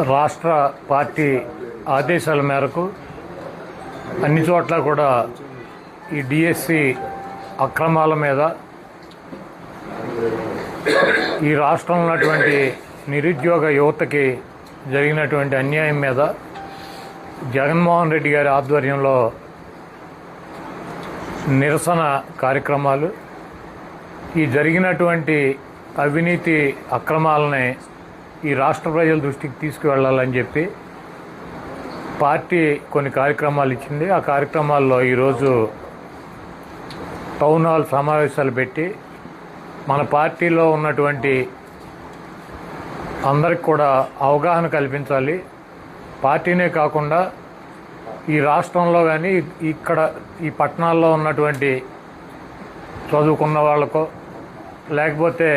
రాష్ట్ర పార్టీ ఆదేశాల మేరకు అన్ని చోట్ల కూడా ఈ డిఎస్సి అక్రమాల మీద, ఈ రాష్ట్రంలో ఉన్నటువంటి నిరుద్యోగ యువతకి జరిగినటువంటి అన్యాయం మీద జగన్మోహన్ రెడ్డి గారి ఆధ్వర్యంలో నిరసన కార్యక్రమాలు, ఈ జరిగినటువంటి అవినీతి అక్రమాలని ఈ రాష్ట్ర ప్రజల దృష్టికి తీసుకువెళ్ళాలని చెప్పి పార్టీ కొన్ని కార్యక్రమాలు ఇచ్చింది. ఆ కార్యక్రమాల్లో ఈరోజు టౌన్ హాల్ సమావేశాలు పెట్టి మన పార్టీలో ఉన్నటువంటి అందరికి కూడా అవగాహన కల్పించాలి. పార్టీనే కాకుండా ఈ రాష్ట్రంలో కానీ ఇక్కడ ఈ పట్టణాల్లో ఉన్నటువంటి చదువుకున్న వాళ్ళకో లేకపోతే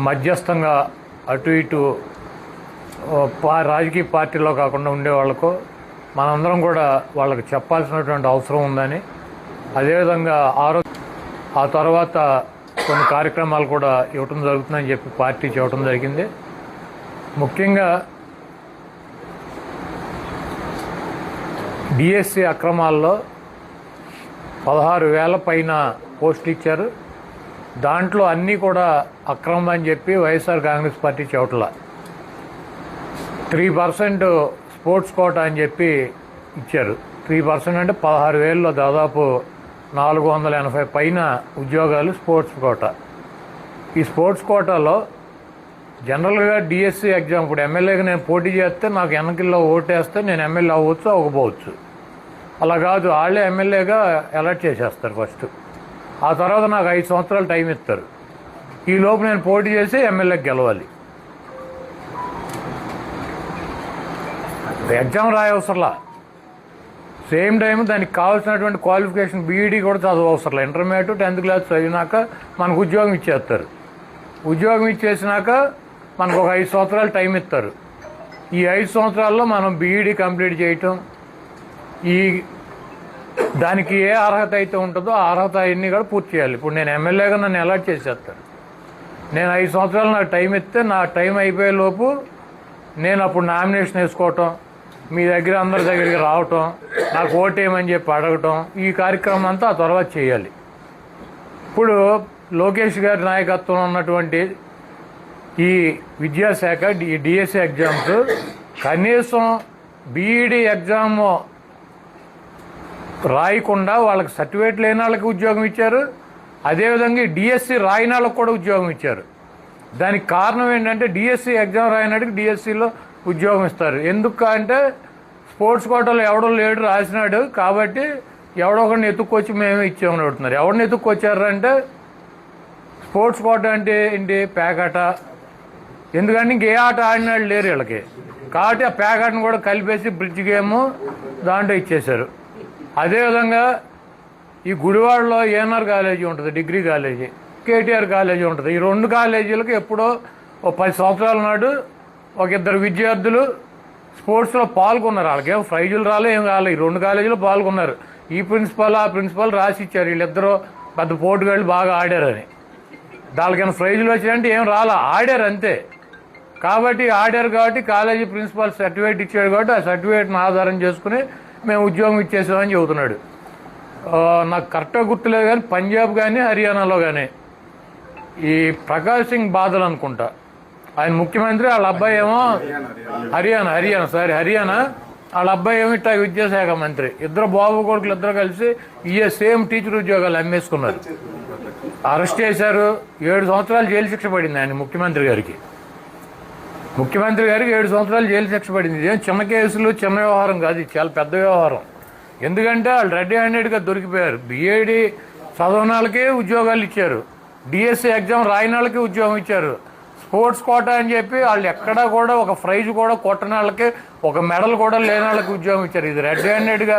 మధ్యస్థంగా అటు ఇటు రాజకీయ పార్టీలో కాకుండా ఉండేవాళ్ళకో మనందరం కూడా వాళ్ళకి చెప్పాల్సినటువంటి అవసరం ఉందని, అదేవిధంగా ఆ తర్వాత కొన్ని కార్యక్రమాలు కూడా ఇవ్వటం జరుగుతుందని చెప్పి పార్టీ చెప్పడం జరిగింది. ముఖ్యంగా డిఎస్సి అక్రమాల్లో 16,000 పైన పోస్టులు ఇచ్చారు. దాంట్లో అన్నీ కూడా అక్రమం అని చెప్పి వైఎస్ఆర్ కాంగ్రెస్ పార్టీ చెప్పట్లా. 3% స్పోర్ట్స్ కోటా అని చెప్పి ఇచ్చారు. 3% అంటే 16,000లో దాదాపు 480 పైన ఉద్యోగాలు స్పోర్ట్స్ కోటా. ఈ స్పోర్ట్స్ కోటాలో జనరల్గా డిఎస్సి ఎగ్జామ్, ఇప్పుడు ఎమ్మెల్యేగా నేను పోటీ చేస్తే నాకు ఎన్నికల్లో ఓటేస్తే నేను ఎమ్మెల్యే అవ్వచ్చు అవ్వకపోవచ్చు. అలా కాదు, వాళ్ళే ఎమ్మెల్యేగా ఎలక్ట్ చేసేస్తారు ఫస్ట్. ఆ తర్వాత నాకు 5 సంవత్సరాలు టైం ఇస్తారు. ఈ లోపు నేను పోటీ చేసి ఎమ్మెల్యేకి గెలవాలి. ఎగ్జామ్ రాయవసరంలా, సేమ్ టైం దానికి కావాల్సినటువంటి క్వాలిఫికేషన్ బీఈడీ కూడా చదువు అవసరంలా. ఇంటర్మీడియట్ 10th క్లాస్ చదివినాక మనకు ఉద్యోగం ఇచ్చేస్తారు. ఉద్యోగం ఇచ్చేసినాక మనకు ఒక 5 సంవత్సరాలు టైం ఇస్తారు. ఈ 5 సంవత్సరాల్లో మనం బీఈడీ కంప్లీట్ చేయటం, ఈ దానికి ఏ అర్హత అయితే ఉంటుందో ఆ అర్హత అన్నీ కూడా పూర్తి చేయాలి. ఇప్పుడు నేను ఎమ్మెల్యేగా నన్ను అలాట్ చేసేస్తాను. నేను 5 సంవత్సరాలు నాకు టైం ఇస్తే నా టైం అయిపోయే లోపు నేను అప్పుడు నామినేషన్ వేసుకోవటం, మీ దగ్గర అందరి దగ్గరికి రావటం, నాకు ఓటేయమని చెప్పి అడగటం, ఈ కార్యక్రమం అంతా ఆ తర్వాత చేయాలి. ఇప్పుడు లోకేష్ గారి నాయకత్వంలో ఉన్నటువంటి ఈ విద్యాశాఖ ఈ డిఎస్సి ఎగ్జామ్స్ కనీసం బీఈడీ ఎగ్జామ్ రాయకుండా వాళ్ళకి సర్టిఫికేట్ లేని వాళ్ళకి ఉద్యోగం ఇచ్చారు. అదేవిధంగా డిఎస్సి రాయని వాళ్ళకి కూడా ఉద్యోగం ఇచ్చారు. దానికి కారణం ఏంటంటే డిఎస్సి ఎగ్జామ్ రాయనాడికి డిఎస్సిలో ఉద్యోగం ఇస్తారు. ఎందుకు అంటే స్పోర్ట్స్ కోటాలో ఎవడో లేడు రాసినాడు కాబట్టి ఎవడో ఒకరిని ఎత్తుక్కొచ్చి మేమే ఇచ్చామని అడుగుతున్నారు. ఎవరిని ఎత్తుక్కొచ్చారంటే స్పోర్ట్స్ కోట అంటే ఏంటి, పేకాట. ఎందుకంటే ఇంకే ఆట ఆడినాడు లేరు వీళ్ళకి, కాబట్టి ఆ పేకాటను కూడా కలిపేసి బ్రిడ్జ్ గేమ్ దాంట్లో ఇచ్చేశారు. అదేవిధంగా ఈ గుడివాడలో ఏఎన్ఆర్ కాలేజీ ఉంటుంది, డిగ్రీ కాలేజీ, కేటీఆర్ కాలేజీ ఉంటుంది. ఈ 2 కాలేజీలకు ఎప్పుడో 10 సంవత్సరాల నాడు ఒక 2 విద్యార్థులు స్పోర్ట్స్లో పాల్గొన్నారు. వాళ్ళకేం ప్రైజులు రాలే, ఏం రాలే. ఈ 2 కాలేజీలో పాల్గొన్నారు. ఈ ప్రిన్సిపల్ ఆ ప్రిన్సిపల్ రాసి ఇచ్చారు, వీళ్ళిద్దరూ పెద్ద పోటుగాళ్ళు బాగా ఆడారని. దానికైనా ప్రైజులు వచ్చాయంటే ఏం రాలా, ఆడారు అంతే. కాబట్టి ఆడారు కాబట్టి కాలేజీ ప్రిన్సిపాల్ సర్టిఫికేట్ ఇచ్చాడు కాబట్టి ఆ సర్టిఫికేట్ని ఆధారం చేసుకుని మేము ఉద్యోగం ఇచ్చేసామని చెబుతున్నాడు. నాకు కరెక్ట్గా గుర్తులేదు కానీ పంజాబ్ కానీ హర్యానాలో కానీ ఈ ప్రకాష్ సింగ్ బాదల్ అనుకుంటా ఆయన ముఖ్యమంత్రి, వాళ్ళ అబ్బాయి ఏమో హర్యానా వాళ్ళ అబ్బాయి ఏమో ఇట్లా విద్యాశాఖ మంత్రి. ఇద్దరు బాబు కొడుకులు ఇద్దరు కలిసి సేమ్ టీచర్ ఉద్యోగాలు అమ్మేసుకున్నారు. అరెస్ట్ చేశారు. 7 సంవత్సరాలు జైలు శిక్ష పడింది ఆయన ముఖ్యమంత్రి గారికి 7 సంవత్సరాలు జైలు శిక్ష పడింది. ఇదేం చిన్న కేసులు, చిన్న వ్యవహారం కాదు, ఇది చాలా పెద్ద వ్యవహారం. ఎందుకంటే వాళ్ళు రెడ్ హ్యాండెడ్గా దొరికిపోయారు. బీఏడీ చదవని వాళ్ళకే ఉద్యోగాలు ఇచ్చారు, డిఎస్సి ఎగ్జామ్ రాయని వాళ్ళకి ఉద్యోగం ఇచ్చారు. స్పోర్ట్స్ కోటా అని చెప్పి వాళ్ళు ఎక్కడా కూడా ఒక ప్రైజ్ కూడా కొట్టని వాళ్ళకి, ఒక మెడల్ కూడా లేని వాళ్ళకి ఉద్యోగం ఇచ్చారు. ఇది రెడ్ హ్యాండెడ్గా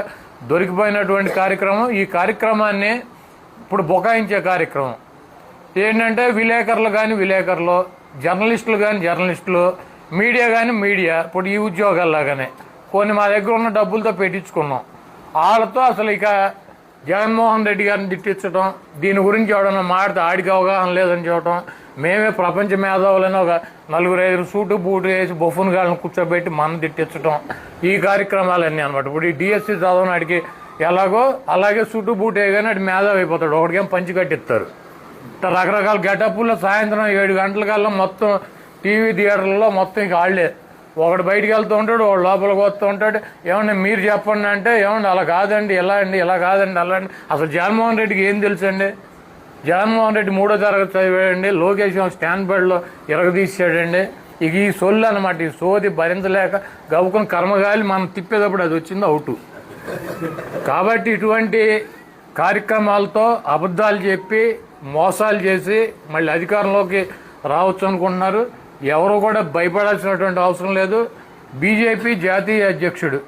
దొరికిపోయినటువంటి కార్యక్రమం. ఈ కార్యక్రమాన్ని ఇప్పుడు బొకాయించే కార్యక్రమం ఏంటంటే విలేకరులు, జర్నలిస్టులు కానీ జర్నలిస్టులు, మీడియా కానీ మీడియా. ఇప్పుడు ఈ ఉద్యోగాల్లాగానే కొన్ని మా దగ్గర ఉన్న డబ్బులతో పెట్టించుకున్నాం. వాళ్ళతో అసలు ఇక జగన్మోహన్ రెడ్డి గారిని తిట్టించడం, దీని గురించి ఎవడన్నా మాడితే ఆడికి అవగాహన లేదని చెప్పడం, మేమే ప్రపంచ మేధావులని ఒక 4-5 సూటు బూటు వేసి బొఫున్ గాళ్ళని కూర్చోబెట్టి మనం తిట్టించడం, ఈ కార్యక్రమాలన్నీ అనమాట. ఇప్పుడు ఈ డిఎస్సి చదవనాడికి ఎలాగో అలాగే సూటు బూటు వేయగానే అటు మేధావి అయిపోతాడు. ఒకటికేం పంచి కట్టిస్తారు. రకరకాల గెటప్పుల్లో సాయంత్రం 7 గంటలకల్లా మొత్తం టీవీ థియేటర్లలో మొత్తం ఇక వాళ్ళే. ఒకడు బయటికి వెళ్తూ ఉంటాడు, వాడు లోపలికి వస్తూ ఉంటాడు. ఏమన్నా మీరు చెప్పండి అంటే, ఏమన్నా అలా కాదండి, ఎలా అండి, ఇలా కాదండి, అలా అండి. అసలు జగన్మోహన్ రెడ్డికి ఏం తెలుసండి? జగన్మోహన్ రెడ్డి 3వ తరగతి చదివాడండి. లోకేష్ స్టాండ్ బెడ్లో ఇరగదీసాడండి. ఇక ఈ సొల్లు అనమాట, ఈ సోది భరించలేక గవ్వుకుని కర్మగాలి మనం తిప్పేటప్పుడు అది వచ్చింది అవుటు. కాబట్టి ఇటువంటి కార్యక్రమాలతో అబద్ధాలు చెప్పి మోసాలు చేసి మళ్ళీ అధికారంలోకి రావచ్చు అనుకుంటున్నారు. ఎవరు కూడా భయపడాల్సినటువంటి అవసరం లేదు. బీజేపీ జాతీయ అధ్యక్షుడు